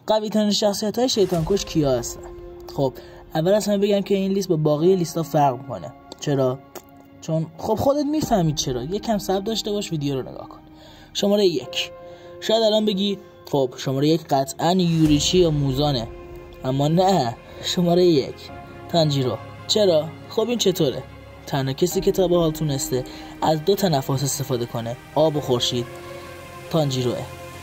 قوی ترین شخصیت های شیطان کش کیا هستن؟ خب اول از همه بگم که این لیست با باقی لیستا فرق میکنه. چرا؟ چون خب خودت میفهمید چرا. یکم صبر داشته باش، ویدیو رو نگاه کن. شماره 1. شاید الان بگی خب شماره 1 قطعا یوریچی یا موزانه، اما نه. شماره 1 تانجیرو. چرا؟ خب این چطوره؟ تنها کسی که تا به حال تونسته از 2 تنفس استفاده کنه، آب و خورشید، تانجیروه.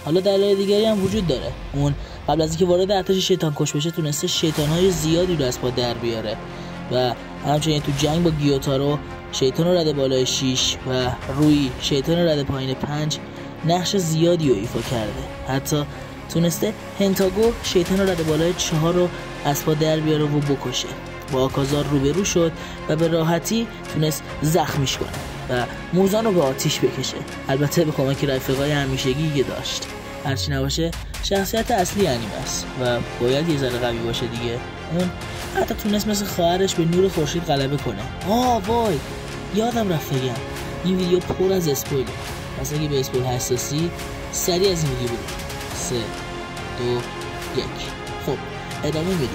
حالا دلایل دیگری هم وجود داره. اون قبل از اینکه وارد ارتش شیطان کش بشه تونسته شیطان‌های زیادی رو از پا در بیاره و همچنین تو جنگ با گیوتارو شیطان رده بالای 6 و روی شیطان رده پایین 5 نقش زیادی رو ایفا کرده. حتی تونسته هنتاگو شیطان رده بالای 4 رو از پا در بیاره و بکشه. با آکازار روبرو شد و به راحتی تونست زخمیش کنه و موزان رو به آتیش بکشه، البته به کمک رفیقای همیشگی که داشت. هرچی نباشه شخصیت اصلی انیمه است و باید یه ذره قوی باشه دیگه. اون حتی تونست مثل خواهرش به نور خورشید غلبه کنه. وای یادم رفت بگم این ویدیو پر از اسپویله، پس اگه به اسپویل حساسی سریع از این ویدیو برو. 3 2 1. خب ادامه میدیم.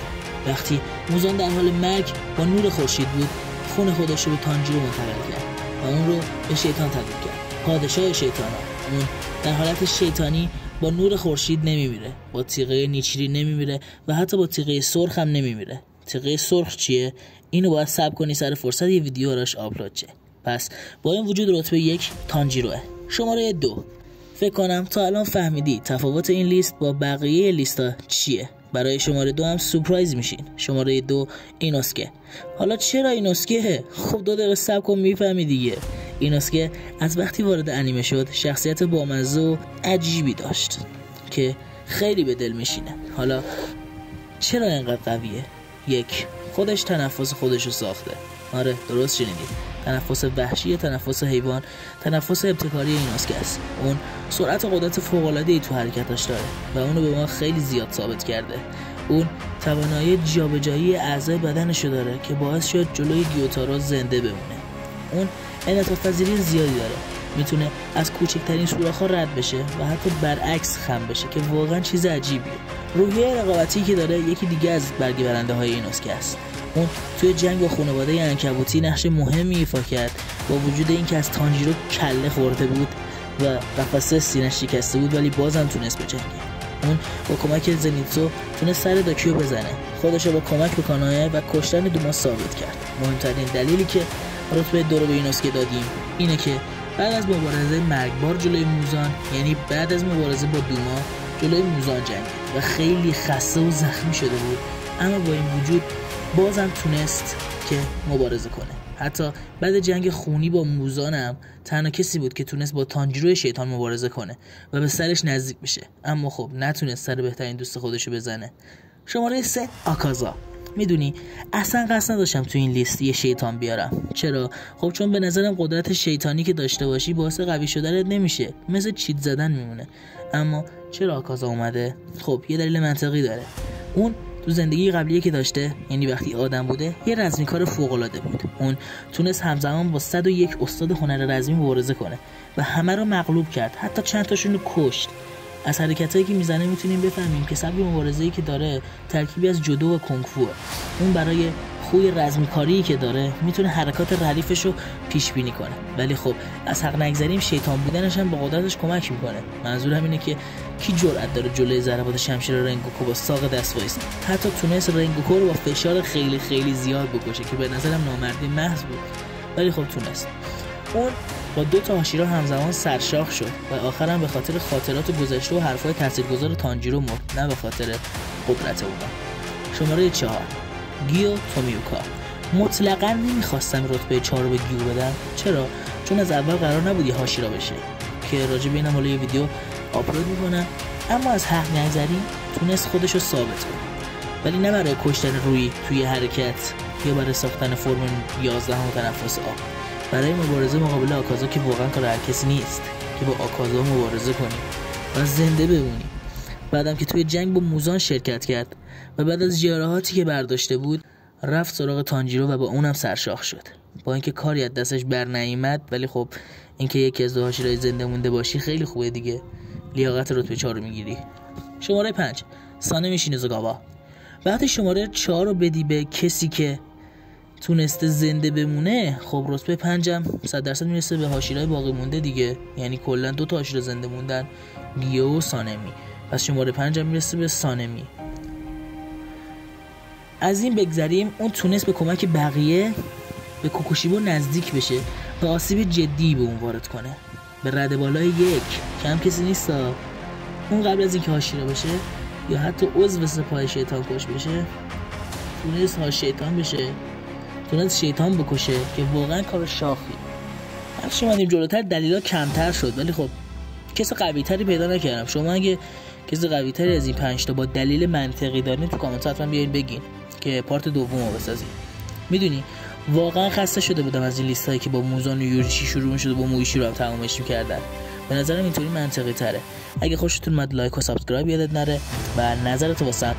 وقتی موزان در حال مرگ با نور خورشید بود، خون خودش رو به تانجیرو منتقل کرد و اون رو به شیطان تبدیل کرد، پادشاه شیطانا. اون در حالت شیطانی با نور خورشید نمیمیره، با تیغه نیچری نمیمیره و حتی با تیغه سرخ هم نمیمیره. تیغه سرخ چیه؟ اینو باید صبر کنی سر فرصت یه ویدیو راش آپلود شه. پس با این وجود رتبه 1 تانجیروه. شماره 2. فکر کنم تا الان فهمیدی تفاوت این لیست با بقیه لیستا چیه. برای شماره 2 هم سورپرایز میشین. شماره 2 اینوسکه. حالا چرا اینوسکه؟ خب 2 دقیقه صبر کن میفهمی دیگه. اینوسکه از وقتی وارد انیمه شد شخصیت بامزه و عجیبی داشت که خیلی به دل میشینه. حالا چرا اینقدر قویه؟ 1. خودش تنفس خودشو ساخته. آره درست شنیدید، تنفس وحشی، تنفس حیوان، تنفس ابتکاری اینوسکه است. اون سرعت و قدرت فوق‌العاده‌ای تو حرکتاش داره و اونو به ما خیلی زیاد ثابت کرده. اون توانایی جابجایی اعضای بدنشو داره که باعث شد جلوی گیوتارو زنده بمونه. اون انعطاف پذیری زیادی داره، میتونه از کوچکترین سوراخ‌ها رد بشه و حتی برعکس خم بشه که واقعا چیز عجیبیه. روحیه رقابتی که داره یکی دیگه از برگی برنده‌های اینوسکه است. اون توی جنگ با خانواده عنکبوتی نقش مهمی ایفا کرد، با وجود اینکه از تانجیرو کله خورده بود و قفسه سینه‌اش شکسته بود ولی بازم تونست بجنگه. اون با کمک زنیتسو تونست سر داکیو بزنه، خودشو با کمک به کانایه و کشتن دوما ثابت کرد. مهمترین دلیلی که رتبه 2 رو به اینوسکه دادیم اینه که بعد از مبارزه مرگبار جلوی موزان، یعنی بعد از مبارزه با دوما جلوی موزان جنگید و خیلی خسته و زخمی شده بود، اما با این وجود بازم تونست که مبارزه کنه. حتی بعد جنگ خونی با موزان هم تنها کسی بود که تونست با تانجیرو شیطان مبارزه کنه و به سرش نزدیک بشه، اما خب نتونست سر بهترین دوست خودشو بزنه. شماره 3 آکازا. میدونی اصلا قصد نداشتم تو این لیست یه شیطان بیارم. چرا؟ خب چون به نظرم قدرت شیطانی که داشته باشی باعث قوی شدنت نمیشه، مثل چیت زدن میمونه. اما چرا آکازا اومده؟ خب یه دلیل منطقی داره. اون تو زندگی قبلی که داشته، یعنی وقتی آدم بوده، یه رزمیکار فوق‌العاده بود. اون تونست همزمان با 101 استاد هنر رزمی مبارزه کنه و همه رو مغلوب کرد، حتی چند تاشون رو کشت. از حرکتایی که میزنه میتونیم بفهمیم که سبک مبارزه‌ای که داره ترکیبی از جودو و کنگ فوه. اون برای خوی رزمیکاری که داره میتونه حرکات ردیفش رو پیش بینی کنه، ولی خب از حق نگذریم شیطان بودنش هم با قدرتش کمک میکنه. منظورم اینه که کی جرأت داره جلوی ضربات شمشیر رنگوکو با ساق دست وایسه؟ حتی تونست رنگوکو رو با فشار خیلی خیلی زیاد بکشه که به نظرم نامردی محض بود، ولی خب تونست. اون با 2 تا هاشیرا همزمان سرشاخ شد و آخرام به خاطر خاطرات گذشته و حرفای تاثیرگذار تانجیرو مرد، نه به خاطر قدرت اونا. شماره 4 گیو تومیوکا. مطلقاً نمیخواستم رتبه 4 رو به گیو بدم. چرا؟ چون از اول قرار نبود یه هاشیرا بشه که راجع به اینم حالا یه ویدیو آپلود میکنم، اما از حق نگذریم تونست خودش رو ثابت کنه، ولی نه برای کشتن روی توی حرکت یا برای ساختن فرم 11 تنفس آب، برای مبارزه مقابل آکازا که واقعا کار هر کسی نیست که با آکازا مبارزه کنی و زنده بمونی. بعدم که توی جنگ با موزان شرکت کرد و بعد از جراحاتی که برداشته بود رفت سراغ تانجیرو و با اونم سرشاخ شد. با اینکه کاری از دستش بر نیامد، ولی خب اینکه یکی از 2 هاشیرای زنده مونده باشی خیلی خوبه دیگه. لیاقت رتبه 4 رو میگیری. شماره 5 سانمی شینزوگاوا. وقتی شماره 4 رو بدی به کسی که تونسته زنده بمونه، خب رتبه 5 100% میرسه به هاشیرای باقی مونده دیگه، یعنی کلا 2 تا هاشیرا زنده موندن، گیو و سانمی. پس شماره 5 میرسه به سانمی. از این بگذریم، اون تونست به کمک بقیه به کوکوشیبو نزدیک بشه و آسیب جدی به اون وارد کنه. به رده بالای 1 کم کسی نیستا. اون قبل از اینکه هاشیرا بشه یا حتی عضو سپاه شیطان کش بشه، تونست ها شیطان بشه، تونست شیطان بکشه که واقعا کار شاخی. هرچی اومدیم جلوتر دلیلا کمتر شد، ولی خب کسی قوی تری پیدا نکردم. شما اگه کسی قوی تری از این 5 تا با دلیل منطقی دارین تو کامنت حتما بیاین بگین که پارت دومو بسازیم. میدونی واقعا خسته شده بودم از این لیستایی که با موزان و یوریچی شروع می‌شد و با مویشی رو هم تمومش می‌کردن. به نظرم اینطوری منطقی تره. اگه خوشتون اومد لایک و سابسکرایب یادت نره و نظرتو واسم